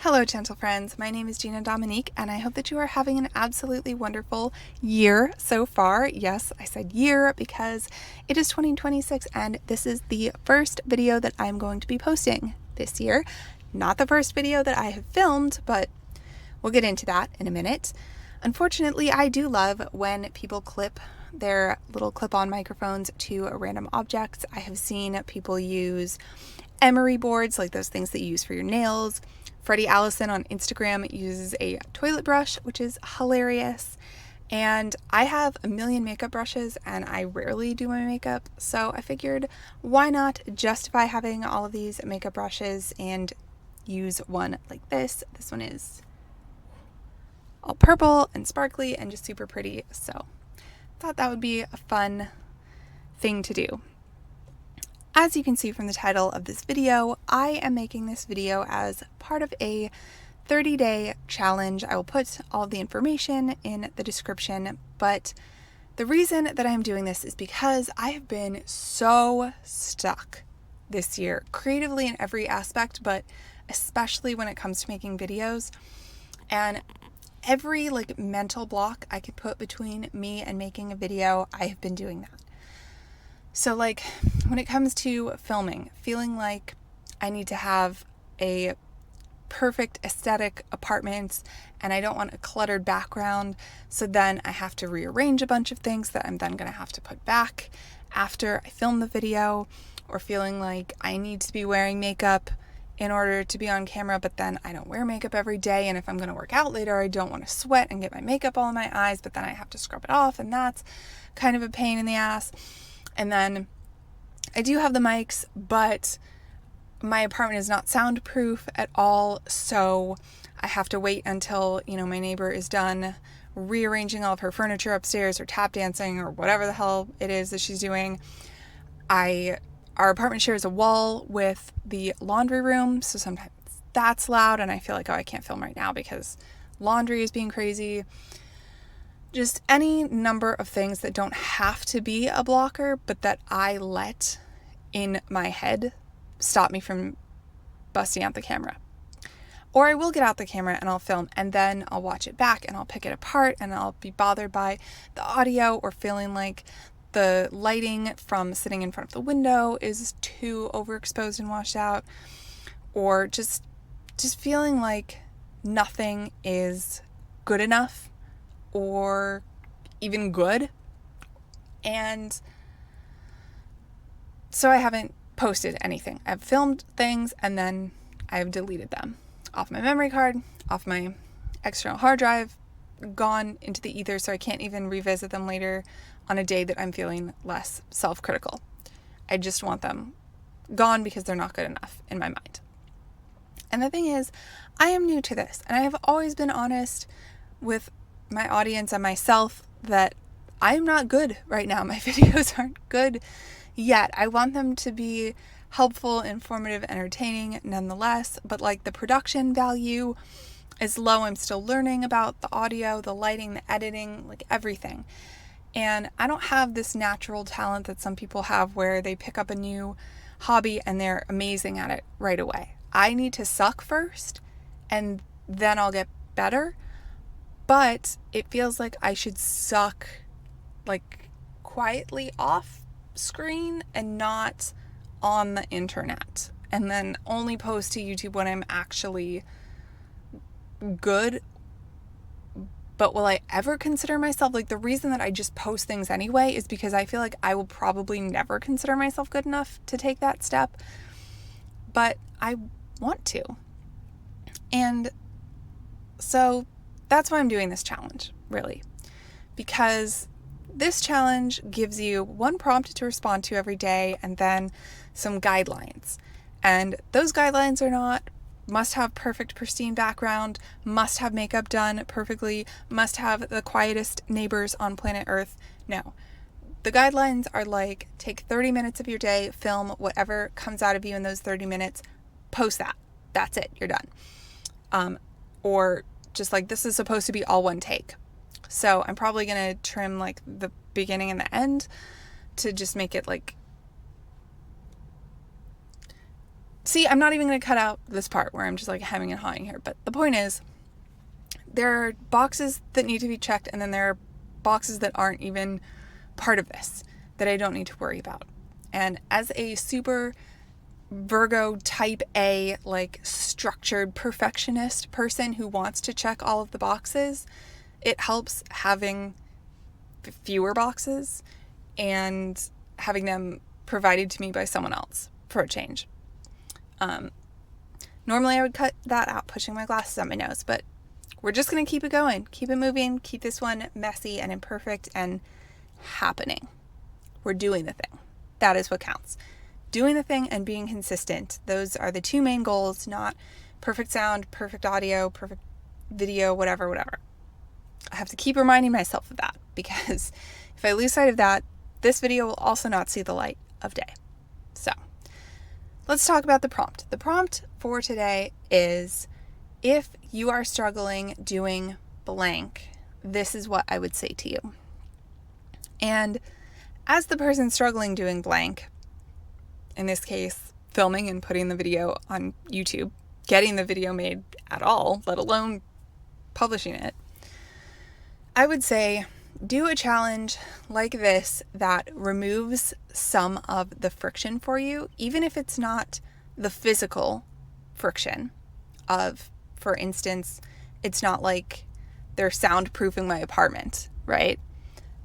Hello, gentle friends. My name is Gina Dominique, and I hope that you are having an absolutely wonderful year so far. Yes, I said year because it is 2026, and this is the first video that I'm going to be posting this year. Not the first video that I have filmed, but we'll get into that in a minute. Unfortunately, I do love when people clip their little clip-on microphones to random objects. I have seen people use emery boards, like those things that you use for your nails. Freddie Allison on Instagram uses a toilet brush, which is hilarious. And I have a million makeup brushes and I rarely do my makeup, so I figured why not justify having all of these makeup brushes and use one like this. This one is all purple and sparkly and just super pretty, so thought that would be a fun thing to do. As you can see from the title of this video, I am making this video as part of a 30-day challenge. I will put all the information in the description, but the reason that I'm doing this is because I have been so stuck this year, creatively in every aspect, but especially when it comes to making videos. And every mental block I could put between me and making a video, I have been doing that. So when it comes to filming, feeling like I need to have a perfect aesthetic apartment and I don't want a cluttered background, so then I have to rearrange a bunch of things that I'm then going to have to put back after I film the video, or feeling like I need to be wearing makeup in order to be on camera, but then I don't wear makeup every day, and if I'm going to work out later, I don't want to sweat and get my makeup all in my eyes, but then I have to scrub it off, and that's kind of a pain in the ass. And then I do have the mics, but my apartment is not soundproof at all, so I have to wait until, my neighbor is done rearranging all of her furniture upstairs or tap dancing or whatever the hell it is that she's doing. Our apartment shares a wall with the laundry room, so sometimes that's loud and I feel like, I can't film right now because laundry is being crazy. Just any number of things that don't have to be a blocker, but that I let in my head stop me from busting out the camera. Or I will get out the camera and I'll film, and then I'll watch it back and I'll pick it apart and I'll be bothered by the audio, or feeling like the lighting from sitting in front of the window is too overexposed and washed out, or just feeling like nothing is good enough or even good. And so I haven't posted anything. I've filmed things and then I've deleted them off my memory card, off my external hard drive, gone into the ether, so I can't even revisit them later on a day that I'm feeling less self-critical. I just want them gone because they're not good enough in my mind. And the thing is, I am new to this, and I have always been honest with my audience and myself that I'm not good right now. My videos aren't good yet. I want them to be helpful, informative, entertaining nonetheless, but the production value is low. I'm still learning about the audio, the lighting, the editing, everything. And I don't have this natural talent that some people have where they pick up a new hobby and they're amazing at it right away. I need to suck first and then I'll get better. But it feels like I should suck quietly off screen and not on the internet, and then only post to YouTube when I'm actually good. But will I ever consider myself, the reason that I just post things anyway is because I feel like I will probably never consider myself good enough to take that step, but I want to. And so that's why I'm doing this challenge, really, because this challenge gives you one prompt to respond to every day and then some guidelines. And those guidelines are not must have perfect pristine background, must have makeup done perfectly, must have the quietest neighbors on planet Earth. No. The guidelines are take 30 minutes of your day, film whatever comes out of you in those 30 minutes, post that. That's it. You're done. Or just this is supposed to be all one take. So I'm probably going to trim the beginning and the end to just make it see, I'm not even going to cut out this part where I'm just like hemming and hawing here. But the point is, there are boxes that need to be checked, and then there are boxes that aren't even part of this that I don't need to worry about. And as a super Virgo type A, like structured perfectionist person who wants to check all of the boxes, it helps having fewer boxes and having them provided to me by someone else for a change. Normally I would cut that out, pushing my glasses on my nose, but we're just going to keep it going, keep it moving, keep this one messy and imperfect and happening. We're doing the thing. That is what counts. Doing the thing and being consistent. Those are the two main goals, not perfect sound, perfect audio, perfect video, whatever. I have to keep reminding myself of that, because if I lose sight of that, this video will also not see the light of day. So let's talk about the prompt. The prompt for today is, if you are struggling doing blank, this is what I would say to you. And as the person struggling doing blank, in this case, filming and putting the video on YouTube, getting the video made at all, let alone publishing it, I would say do a challenge like this that removes some of the friction for you, even if it's not the physical friction of, for instance, it's not like they're soundproofing my apartment, right?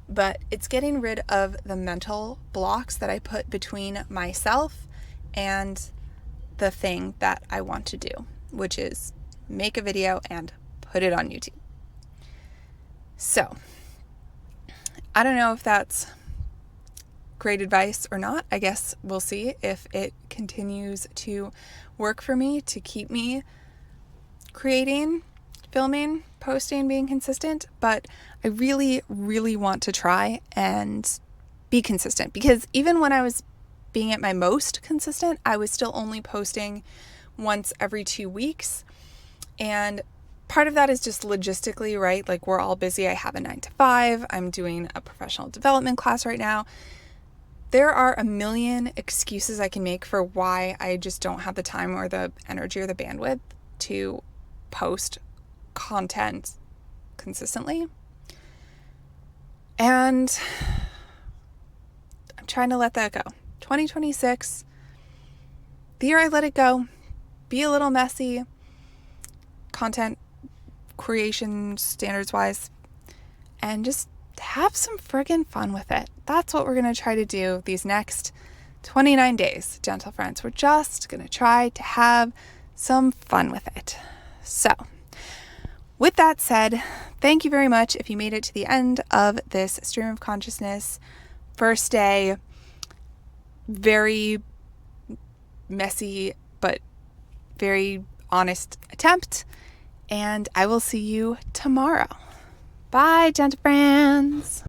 But it's getting rid of the mental blocks that I put between myself and the thing that I want to do, which is make a video and put it on YouTube. So, I don't know if that's great advice or not. I guess we'll see if it continues to work for me to keep me creating, filming, posting, being consistent. But I really, really want to try and be consistent, because even when I was being at my most consistent, I was still only posting once every 2 weeks. And part of that is just logistically, right? Like, we're all busy. I have a 9 to 5. I'm doing a professional development class right now. There are a million excuses I can make for why I just don't have the time or the energy or the bandwidth to post content consistently. And I'm trying to let that go. 2026, the year I let it go, be a little messy, content creation standards wise, and just have some friggin' fun with it. That's what we're going to try to do these next 29 days, gentle friends. We're just going to try to have some fun with it. So, with that said, thank you very much if you made it to the end of this stream of consciousness. First day, very messy but very honest attempt. And I will see you tomorrow. Bye, gentle friends.